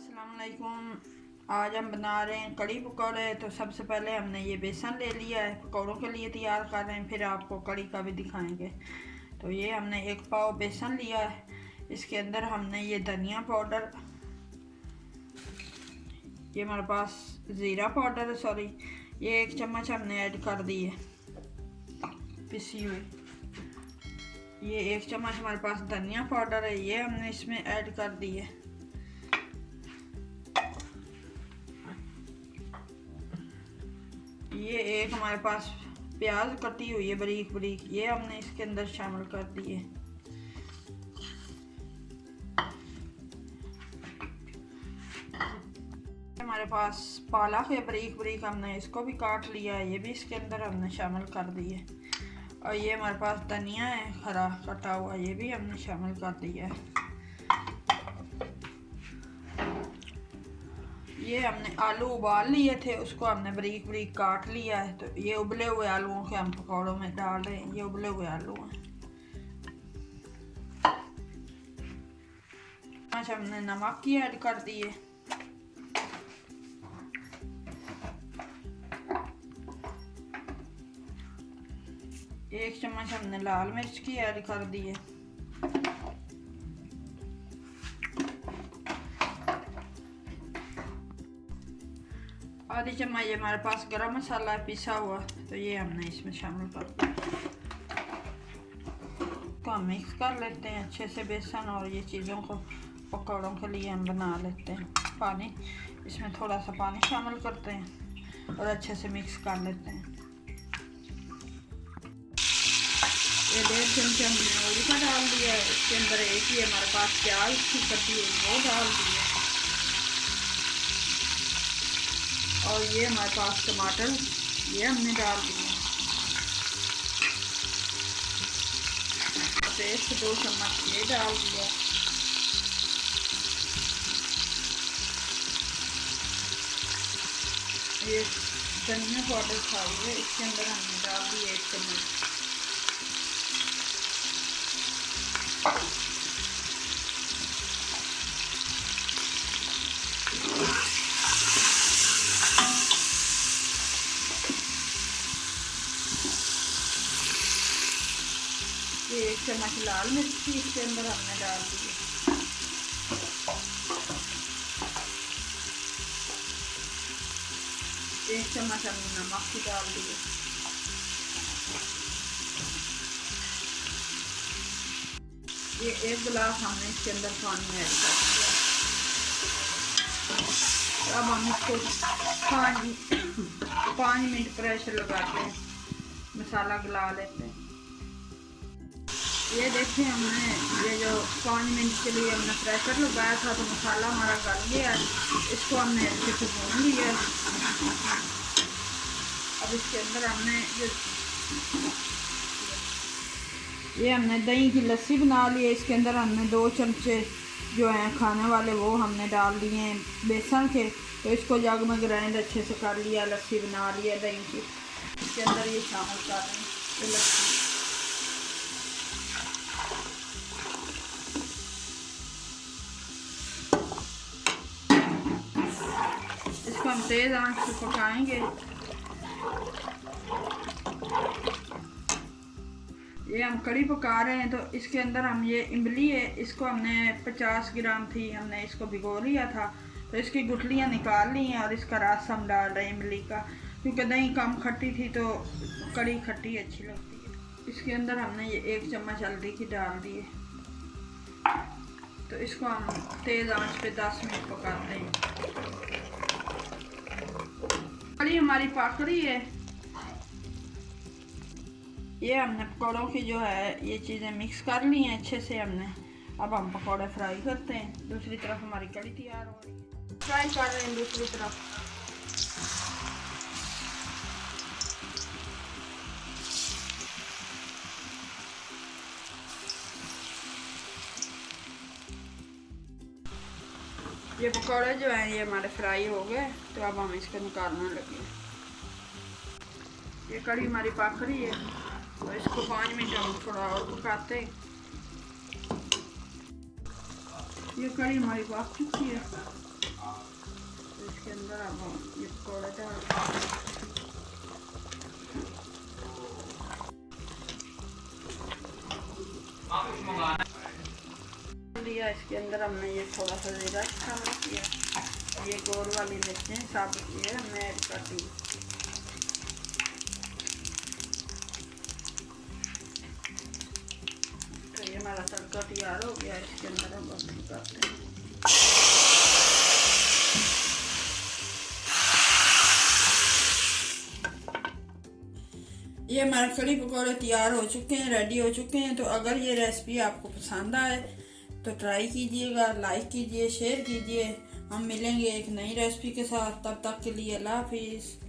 अस्सलाम वालेकुम। आज हम बना रहे हैं कड़ी पकौड़े। तो सबसे पहले हमने ये बेसन ले लिया है, पकौड़ों के लिए तैयार कर रहे हैं, फिर आपको कड़ी का भी दिखाएंगे। तो ये हमने 1 पाव बेसन लिया है, इसके अंदर हमने ये धनिया पाउडर, ये हमारे पास ज़ीरा पाउडर है, सॉरी, ये 1 चम्मच हमने ऐड कर दी है पिसी हुई। ये 1 चम्मच हमारे पास धनिया पाउडर है, ये हमने इसमें ऐड कर दी है। ये एक हमारे पास प्याज कटी हुई है बारीक बारीक, ये हमने इसके अंदर शामिल कर दी है। हमारे पास पालक है बारीक बारीक, हमने इसको भी काट लिया है, ये भी इसके अंदर हमने शामिल कर दी है। और ये हमारे पास धनिया है हरा कटा हुआ, ये भी हमने शामिल कर दिया है। ये हमने आलू उबाल लिए थे, उसको हमने बारीक बारीक काट लिया है। तो ये उबले हुए आलूओं के हम पकौड़ों में डाल रहे हैं, ये उबले हुए आलू हैं। आज हमने नमक की ऐड कर दी है। एक चम्मच हमने लाल मिर्च की ऐड कर दी है। आधी चम्मच ये हमारे पास गरम मसाला है पिसा हुआ, तो ये हमने इसमें शामिल कर दिया। तो हम मिक्स कर लेते हैं अच्छे से बेसन और ये चीज़ों को, पकौड़ों के लिए हम बना लेते हैं। पानी, इसमें थोड़ा सा पानी शामिल करते हैं और अच्छे से मिक्स कर लेते हैं। ये 1.5 चमचे हमने ऑयल का डाल दिया है, इसके अंदर एक ही हमारे पास प्याज की कटी हुई वो डाल दी है। और ये हमारे पास टमाटर, ये हमने डाल दिए। पेस्ट 2 चम्मच ये डाल दिया। ये धनिया पाउडर था, ये इसके अंदर हमने डाल दिए 1 चम्मच। ये 1 चम्मच लाल मिर्च की इसके अंदर हमने डाल दी है। एक चम्मच हमने नमक की डाल दी है। ये 1 गिलास हमने इसके अंदर पानी ऐड कर दिया। अब हम इसको 5 मिनट प्रेशर लगाते हैं, मसाला गला लेते हैं। ये देखिए हमने ये जो 5 मिनट के लिए हमने प्रेशर लगाया था, तो मसाला हमारा गल गया है। इसको हमने अच्छे से भून लिया। अब इसके अंदर हमने ये हमने दही की लस्सी बना ली है, इसके अंदर हमने 2 चमचे जो हैं खाने वाले वो हमने डाल दिए हैं बेसन के। तो इसको जग में ग्राइंड अच्छे से कर लिया, लस्सी बना लिया दही की। इसके अंदर ये शामिल कर रहे हैं ये लस्सी। इसको हम तेज़ आंच से पकाएंगे। ये हम कड़ी पका रहे हैं, तो इसके अंदर हम ये इमली है, इसको हमने 50 ग्राम थी, हमने इसको भिगो लिया था। तो इसकी गुठलियाँ निकाल ली हैं और इसका रस हम डाल रहे हैं इमली का, क्योंकि दही कम खट्टी थी तो कड़ी खट्टी अच्छी लगती है। इसके अंदर हमने ये 1 चम्मच हल्दी की डाल दी है। तो इसको हम तेज़ आंच पे 10 मिनट पकाते हैं। कड़ी हमारी पक रही है। ये हमने पकौड़ों की जो है ये चीज़ें मिक्स कर ली हैं अच्छे से हमने। अब हम पकौड़े फ्राई करते हैं। दूसरी तरफ हमारी कड़ी तैयार हो रही है, फ्राई कर रहे हैं दूसरी तरफ। ये पकौड़े जो हैं ये हमारे फ्राई हो गए, तो अब हम इसको निकालने लगे। ये कड़ी हमारी पक रही है, तो इसको 5 मिनट हम थोड़ा और पकाते हैं। ये कड़ी हमारी पक चुकी है। तो इसके अंदर अब हम ये पकौड़े डाल दिया। इसके अंदर हमने ये थोड़ा सा ज़ीरा शामिल किया। ये गोल वाली मिर्चें साबुत ये हमने ऐड कर दी। तो ये हमारा तड़का तैयार हो गया। इसके अंदर हम बर्तन करते हैं। ये हमारे कड़ी पकौड़े तैयार हो चुके हैं, रेडी हो चुके हैं। तो अगर ये रेसिपी आपको पसंद आए तो ट्राई कीजिएगा, लाइक कीजिए, शेयर कीजिए। हम मिलेंगे एक नई रेसिपी के साथ, तब तक के लिए अल्लाह हाफिज़।